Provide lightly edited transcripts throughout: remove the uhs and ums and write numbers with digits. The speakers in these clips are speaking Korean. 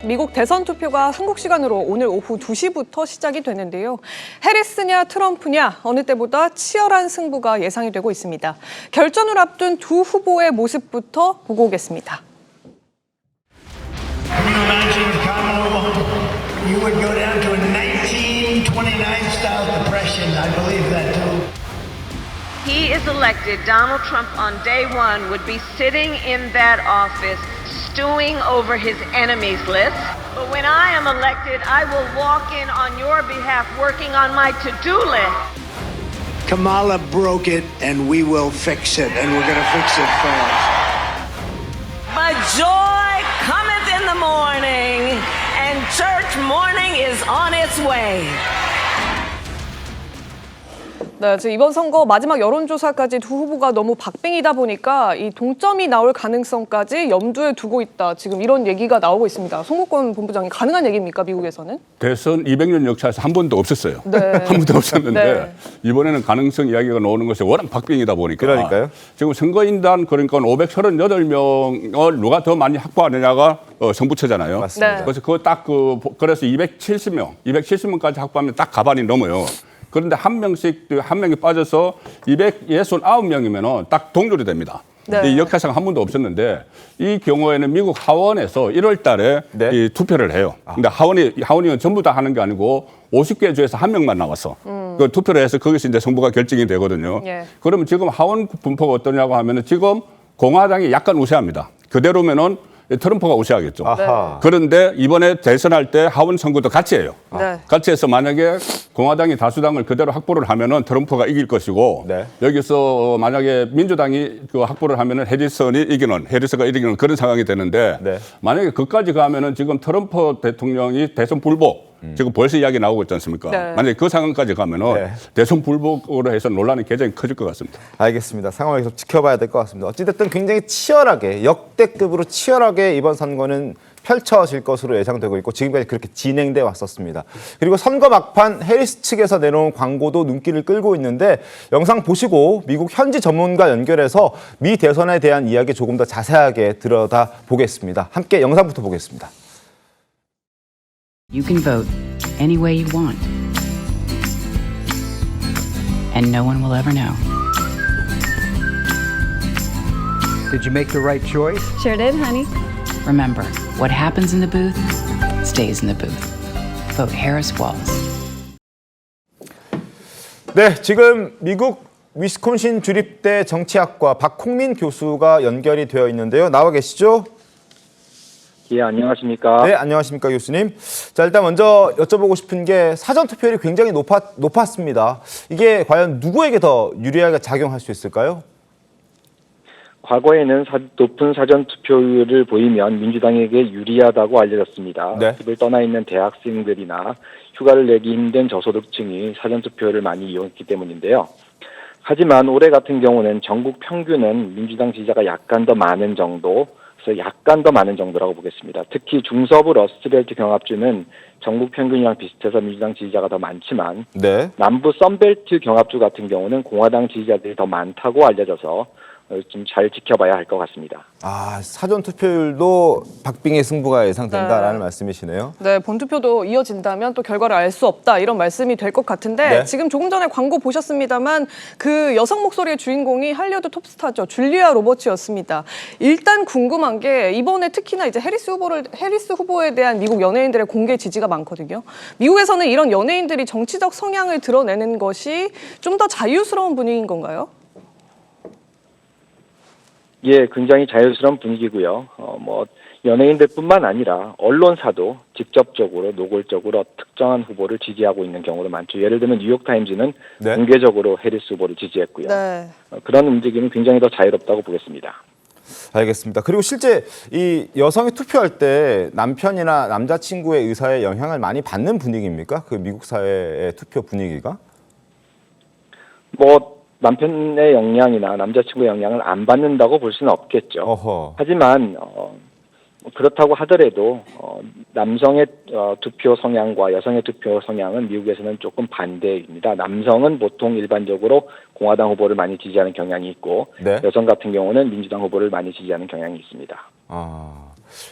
미국 대선 투표가 한국 시간으로 오늘 오후 2시부터 시작이 되는데요. 해리스냐 트럼프냐 어느 때보다 치열한 승부가 예상이 되고 있습니다. 결전을 앞둔 두 후보의 모습부터 보고 오겠습니다. You would go down to a 1929 style depression. I believe that too. He is elected, Donald Trump on day one would be sitting in that office stewing over his enemies list. But when I am elected, I will walk in on your behalf working on my to-do list. Kamala broke it, and we will fix it, and we're going to fix it fast. But joy cometh in the morning, and church morning is on its way. 네, 지금 이번 선거 마지막 여론조사까지 두 후보가 너무 박빙이다 보니까 이 동점이 나올 가능성까지 염두에 두고 있다. 지금 이런 얘기가 나오고 있습니다. 송국권 본부장님, 가능한 얘기입니까, 미국에서는? 대선 200년 역사에서 한 번도 없었어요. 네. 한 번도 없었는데 네. 이번에는 가능성 이야기가 나오는 것이 워낙 박빙이다 보니까. 그러니까요. 지금 선거인단 그러니까 538명을 누가 더 많이 확보하느냐가 성부처잖아요. 맞습니다. 네. 그래서 그거 딱 그래서 270명까지 확보하면 딱 가반이 넘어요. 그런데 한 명이 빠져서 269명이면 딱 동률이 됩니다. 네. 이 역사상 한 번도 없었는데 이 경우에는 미국 하원에서 1월 달에 네. 이 투표를 해요. 근데 하원의원 전부 다 하는 게 아니고 50개 주에서 한 명만 나왔어. 그 투표를 해서 거기서 이제 승부가 결정이 되거든요. 예. 그러면 지금 하원 분포가 어떠냐고 하면은 지금 공화당이 약간 우세합니다. 그대로면은 트럼프가 우세하겠죠. 아하. 그런데 이번에 대선할 때 하원 선거도 같이 해요. 네. 같이 해서 만약에 공화당이 다수당을 그대로 확보를 하면은 트럼프가 이길 것이고 네. 여기서 만약에 민주당이 그 확보를 하면은 해리스가 이기는 그런 상황이 되는데 네. 만약에 그까지 가면은 지금 트럼프 대통령이 대선 불복 지금 벌써 이야기 나오고 있지 않습니까? 네. 만약에 그 상황까지 가면은 네. 대선 불복으로 해서 논란이 굉장히 커질 것 같습니다. 알겠습니다. 상황을 계속 지켜봐야 될 것 같습니다. 어찌됐든 굉장히 치열하게, 역대급으로 치열하게 이번 선거는 펼쳐질 것으로 예상되고 있고 지금까지 그렇게 진행돼 왔었습니다. 그리고 선거 막판 해리스 측에서 내놓은 광고도 눈길을 끌고 있는데 영상 보시고 미국 현지 전문가 연결해서 미 대선에 대한 이야기 조금 더 자세하게 들여다 보겠습니다. 함께 영상부터 보겠습니다. You can vote any way you want. And no one will ever know. Did you make the right choice? Sure did, honey. Remember, what happens in the booth stays in the booth. Vote Harris Walls. 네, 지금 미국 위스콘신 주립대 정치학과 박홍민 교수가 연결이 되어 있는데요. 나와 계시죠? 예, 안녕하십니까. 네, 안녕하십니까 교수님. 자, 일단 먼저 여쭤보고 싶은 게 사전 투표율이 굉장히 높았습니다. 이게 과연 누구에게 더 유리하게 작용할 수 있을까요? 과거에는 높은 사전 투표율을 보이면 민주당에게 유리하다고 알려졌습니다. 네. 집을 떠나 있는 대학생들이나 휴가를 내기 힘든 저소득층이 사전 투표를 많이 이용했기 때문인데요. 하지만 올해 같은 경우는 전국 평균은 민주당 지지자가 약간 더 많은 정도라고 보겠습니다. 특히 중서부 러스트벨트 경합주는 전국 평균이랑 비슷해서 민주당 지지자가 더 많지만 네. 남부 썬벨트 경합주 같은 경우는 공화당 지지자들이 더 많다고 알려져서 좀 잘 지켜봐야 할 것 같습니다. 아, 사전 투표율도 박빙의 승부가 예상된다라는 네. 말씀이시네요. 네, 본투표도 이어진다면 또 결과를 알 수 없다 이런 말씀이 될 것 같은데 네. 지금 조금 전에 광고 보셨습니다만 그 여성 목소리의 주인공이 할리우드 톱스타죠. 줄리아 로버츠였습니다. 일단 궁금한 게 이번에 특히나 이제 해리스 후보에 대한 미국 연예인들의 공개 지지가 많거든요. 미국에서는 이런 연예인들이 정치적 성향을 드러내는 것이 좀 더 자유스러운 분위기인 건가요? 예, 굉장히 자유스러운 분위기고요. 연예인들뿐만 아니라 언론사도 직접적으로 노골적으로 특정한 후보를 지지하고 있는 경우도 많죠. 예를 들면 뉴욕타임즈는 네. 공개적으로 해리스 후보를 지지했고요. 네. 그런 움직임은 굉장히 더 자유롭다고 보겠습니다. 알겠습니다. 그리고 실제 이 여성이 투표할 때 남편이나 남자친구의 의사에 영향을 많이 받는 분위기입니까? 그 미국 사회의 투표 분위기가? 남편의 영향이나 남자친구의 영향을 안 받는다고 볼 수는 없겠죠. 어허. 하지만 그렇다고 하더라도 남성의 투표 성향과 여성의 투표 성향은 미국에서는 조금 반대입니다. 남성은 보통 일반적으로 공화당 후보를 많이 지지하는 경향이 있고 네. 여성 같은 경우는 민주당 후보를 많이 지지하는 경향이 있습니다.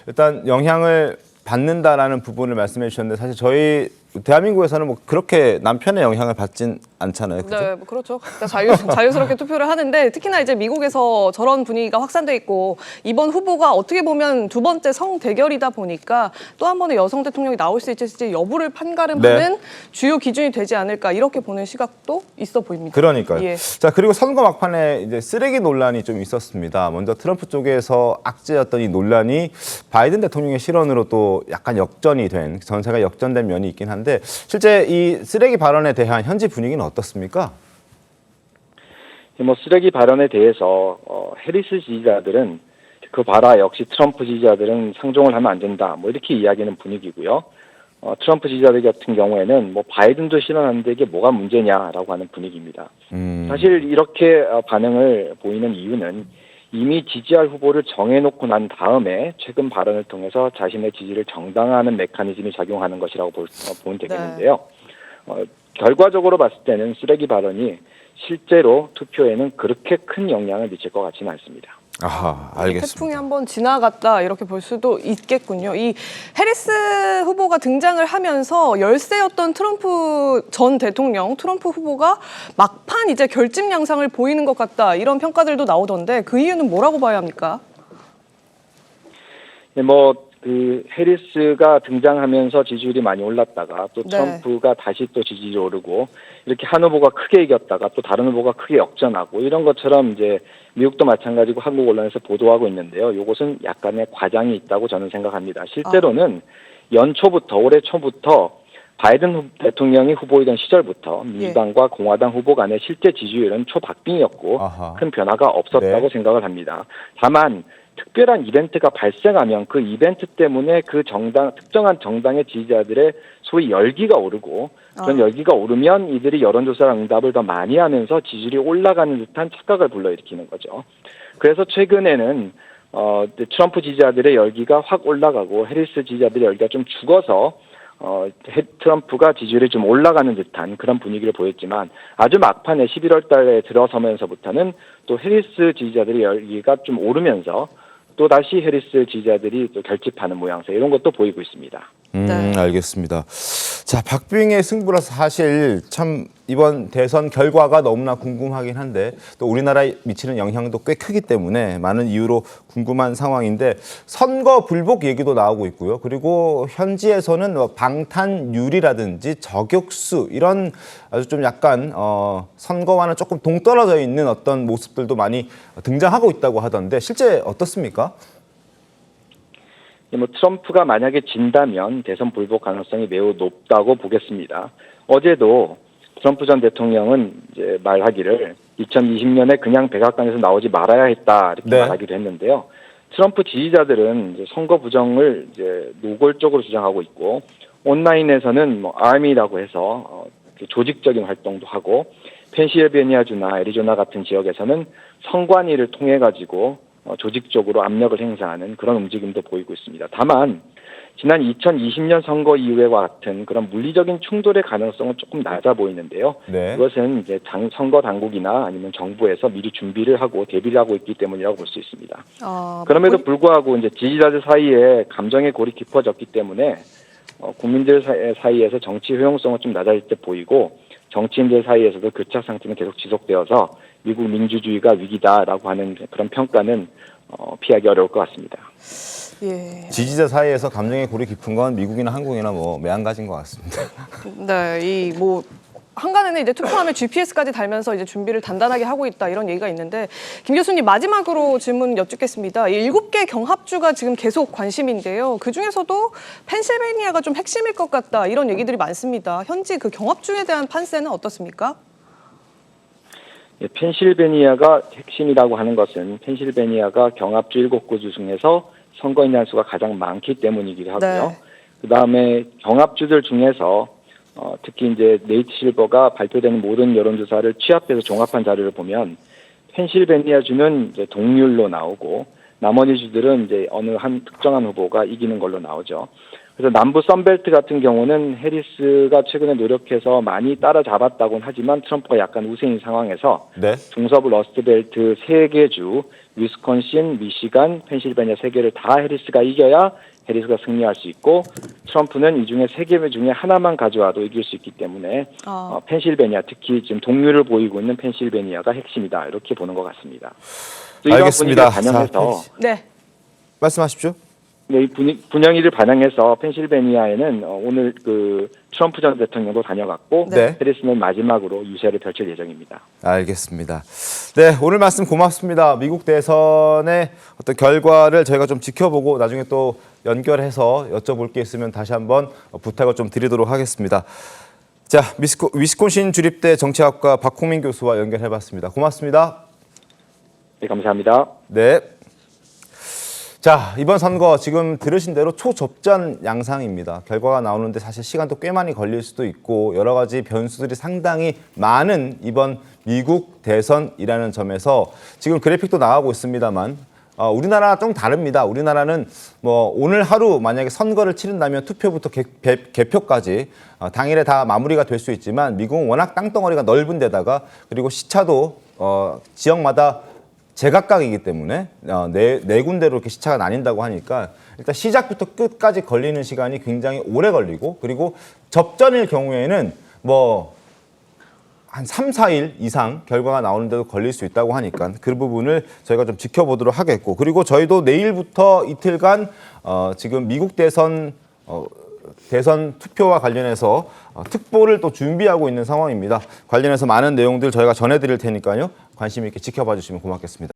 일단 영향을 받는다라는 부분을 말씀해 주셨는데 사실 저희 대한민국에서는 뭐 그렇게 남편의 영향을 받진 않잖아요. 그죠? 네, 뭐 그렇죠. 그러니까 자유스럽게 투표를 하는데 특히나 이제 미국에서 저런 분위기가 확산돼 있고 이번 후보가 어떻게 보면 두 번째 성 대결이다 보니까 또 한 번의 여성 대통령이 나올 수 있을지 여부를 판가름하는 주요 기준이 되지 않을까 이렇게 보는 시각도 있어 보입니다. 그러니까요. 예. 자, 그리고 선거 막판에 이제 쓰레기 논란이 좀 있었습니다. 먼저 트럼프 쪽에서 악재였던 이 논란이 바이든 대통령의 실언으로 또 약간 역전이 된, 전세가 역전된 면이 있긴 한데 실제 이 쓰레기 발언에 대한 현지 분위기는 어떻습니까? 뭐 쓰레기 발언에 대해서 해리스 지지자들은 그 봐라 역시 트럼프 지지자들은 상종을 하면 안 된다 뭐 이렇게 이야기하는 분위기고요. 트럼프 지지자들 같은 경우에는 뭐 바이든도 실언하는데 이게 뭐가 문제냐라고 하는 분위기입니다. 사실 이렇게 반응을 보이는 이유는 이미 지지할 후보를 정해놓고 난 다음에 최근 발언을 통해서 자신의 지지를 정당화하는 메커니즘이 작용하는 것이라고 보면 되겠는데요. 결과적으로 봤을 때는 쓰레기 발언이 실제로 투표에는 그렇게 큰 영향을 미칠 것 같지는 않습니다. 아하, 알겠습니다. 태풍이 한번 지나갔다 이렇게 볼 수도 있겠군요. 이 해리스 후보가 등장을 하면서 열세였던 트럼프 전 대통령, 트럼프 후보가 막판 이제 결집 양상을 보이는 것 같다 이런 평가들도 나오던데 그 이유는 뭐라고 봐야 합니까? 네, 그 해리스가 등장하면서 지지율이 많이 올랐다가 또 트럼프가 다시 또 지지율이 오르고 이렇게 한 후보가 크게 이겼다가 또 다른 후보가 크게 역전하고 이런 것처럼 이제 미국도 마찬가지고 한국 언론에서 보도하고 있는데요. 이것은 약간의 과장이 있다고 저는 생각합니다. 실제로는 연초부터 올해 초부터 바이든 대통령이 후보이던 시절부터 민주당과 공화당 후보 간의 실제 지지율은 초박빙이었고 큰 변화가 없었다고 생각을 합니다. 다만 특별한 이벤트가 발생하면 그 이벤트 때문에 그 특정한 정당의 지지자들의 소위 열기가 오르고 그런 열기가 오르면 이들이 여론조사 응답을 더 많이 하면서 지지율이 올라가는 듯한 착각을 불러일으키는 거죠. 그래서 최근에는 트럼프 지지자들의 열기가 확 올라가고 해리스 지지자들의 열기가 좀 죽어서 트럼프가 지지율이 좀 올라가는 듯한 그런 분위기를 보였지만 아주 막판에 11월 달에 들어서면서부터는 또 해리스 지지자들의 열기가 좀 오르면서 또 다시 해리스 지지자들이 또 결집하는 모양새 이런 것도 보이고 있습니다. 알겠습니다. 자, 박빙의 승부라서 사실 참 이번 대선 결과가 너무나 궁금하긴 한데 또 우리나라에 미치는 영향도 꽤 크기 때문에 많은 이유로 궁금한 상황인데 선거 불복 얘기도 나오고 있고요. 그리고 현지에서는 방탄유리라든지 저격수 이런 아주 좀 약간 선거와는 조금 동떨어져 있는 어떤 모습들도 많이 등장하고 있다고 하던데 실제 어떻습니까? 뭐 트럼프가 만약에 진다면 대선 불복 가능성이 매우 높다고 보겠습니다. 어제도 트럼프 전 대통령은 이제 말하기를 2020년에 그냥 백악관에서 나오지 말아야 했다 이렇게 말하기도 했는데요. 트럼프 지지자들은 이제 선거 부정을 이제 노골적으로 주장하고 있고 온라인에서는 뭐 아미라고 해서 조직적인 활동도 하고 펜실베니아주나 애리조나 같은 지역에서는 선관위를 통해 가지고 조직적으로 압력을 행사하는 그런 움직임도 보이고 있습니다. 다만 지난 2020년 선거 이후에와 같은 그런 물리적인 충돌의 가능성은 조금 낮아 보이는데요. 이것은 이제 선거 당국이나 아니면 정부에서 미리 준비를 하고 대비를 하고 있기 때문이라고 볼 수 있습니다. 그럼에도 불구하고 이제 지지자들 사이에 감정의 골이 깊어졌기 때문에 국민들 사이에서 정치 효용성은 좀 낮아질 때 보이고 정치인들 사이에서도 교착 상태는 계속 지속되어서 미국 민주주의가 위기다라고 하는 그런 평가는 피하기 어려울 것 같습니다. 예. 지지자 사이에서 감정의 골이 깊은 건 미국이나 한국이나 뭐 매한가지인 것 같습니다. 네, 한간에는 이제 투표함에 GPS까지 달면서 이제 준비를 단단하게 하고 있다 이런 얘기가 있는데 김 교수님 마지막으로 질문 여쭙겠습니다. 7개 경합주가 지금 계속 관심인데요. 그 중에서도 펜실베니아가 좀 핵심일 것 같다 이런 얘기들이 많습니다. 현지 그 경합주에 대한 판세는 어떻습니까? 펜실베니아가 핵심이라고 하는 것은 펜실베니아가 경합주 7구주 중에서 선거인단 수가 가장 많기 때문이기도 하고요. 그다음에 경합주들 중에서 특히 이제 네이트 실버가 발표되는 모든 여론조사를 취합해서 종합한 자료를 보면 펜실베니아 주는 이제 동률로 나오고 나머지 주들은 이제 어느 한 특정한 후보가 이기는 걸로 나오죠. 그래서 남부 선벨트 같은 경우는 해리스가 최근에 노력해서 많이 따라잡았다고는 하지만 트럼프가 약간 우세인 상황에서 중서부 러스트벨트 3개 주, 위스콘신, 미시간, 펜실베니아 3개를 다 해리스가 이겨야 해리스가 승리할 수 있고 트럼프는 이 중에 3개 중에 하나만 가져와도 이길 수 있기 때문에 펜실베니아, 특히 지금 동률을 보이고 있는 펜실베니아가 핵심이다 이렇게 보는 것 같습니다. 이런 알겠습니다. 분위기를 반영해서 네. 말씀하십시오. 네, 이 분위기를 반영해서 펜실베니아에는 오늘 그 트럼프 전 대통령도 다녀갔고 네. 해리스는 마지막으로 유세를 펼칠 예정입니다. 알겠습니다. 네, 오늘 말씀 고맙습니다. 미국 대선의 어떤 결과를 저희가 좀 지켜보고 나중에 또 연결해서 여쭤볼 게 있으면 다시 한번 부탁을 좀 드리도록 하겠습니다. 자, 위스콘신 주립대 정치학과 박홍민 교수와 연결해봤습니다. 고맙습니다. 네, 감사합니다. 네. 자, 이번 선거 지금 들으신 대로 초접전 양상입니다. 결과가 나오는데 사실 시간도 꽤 많이 걸릴 수도 있고 여러 가지 변수들이 상당히 많은 이번 미국 대선이라는 점에서 지금 그래픽도 나가고 있습니다만 우리나라 좀 다릅니다. 우리나라는 뭐 오늘 하루 만약에 선거를 치른다면 투표부터 개표까지 당일에 다 마무리가 될 수 있지만 미국은 워낙 땅덩어리가 넓은 데다가 그리고 시차도 지역마다 제각각이기 때문에 네 군데로 이렇게 시차가 나뉜다고 하니까 일단 시작부터 끝까지 걸리는 시간이 굉장히 오래 걸리고 그리고 접전일 경우에는 뭐 한 3, 4일 이상 결과가 나오는데도 걸릴 수 있다고 하니까 그 부분을 저희가 좀 지켜보도록 하겠고 그리고 저희도 내일부터 이틀간 지금 미국 대선 투표와 관련해서 특보를 또 준비하고 있는 상황입니다. 관련해서 많은 내용들 저희가 전해드릴 테니까요. 관심 있게 지켜봐 주시면 고맙겠습니다.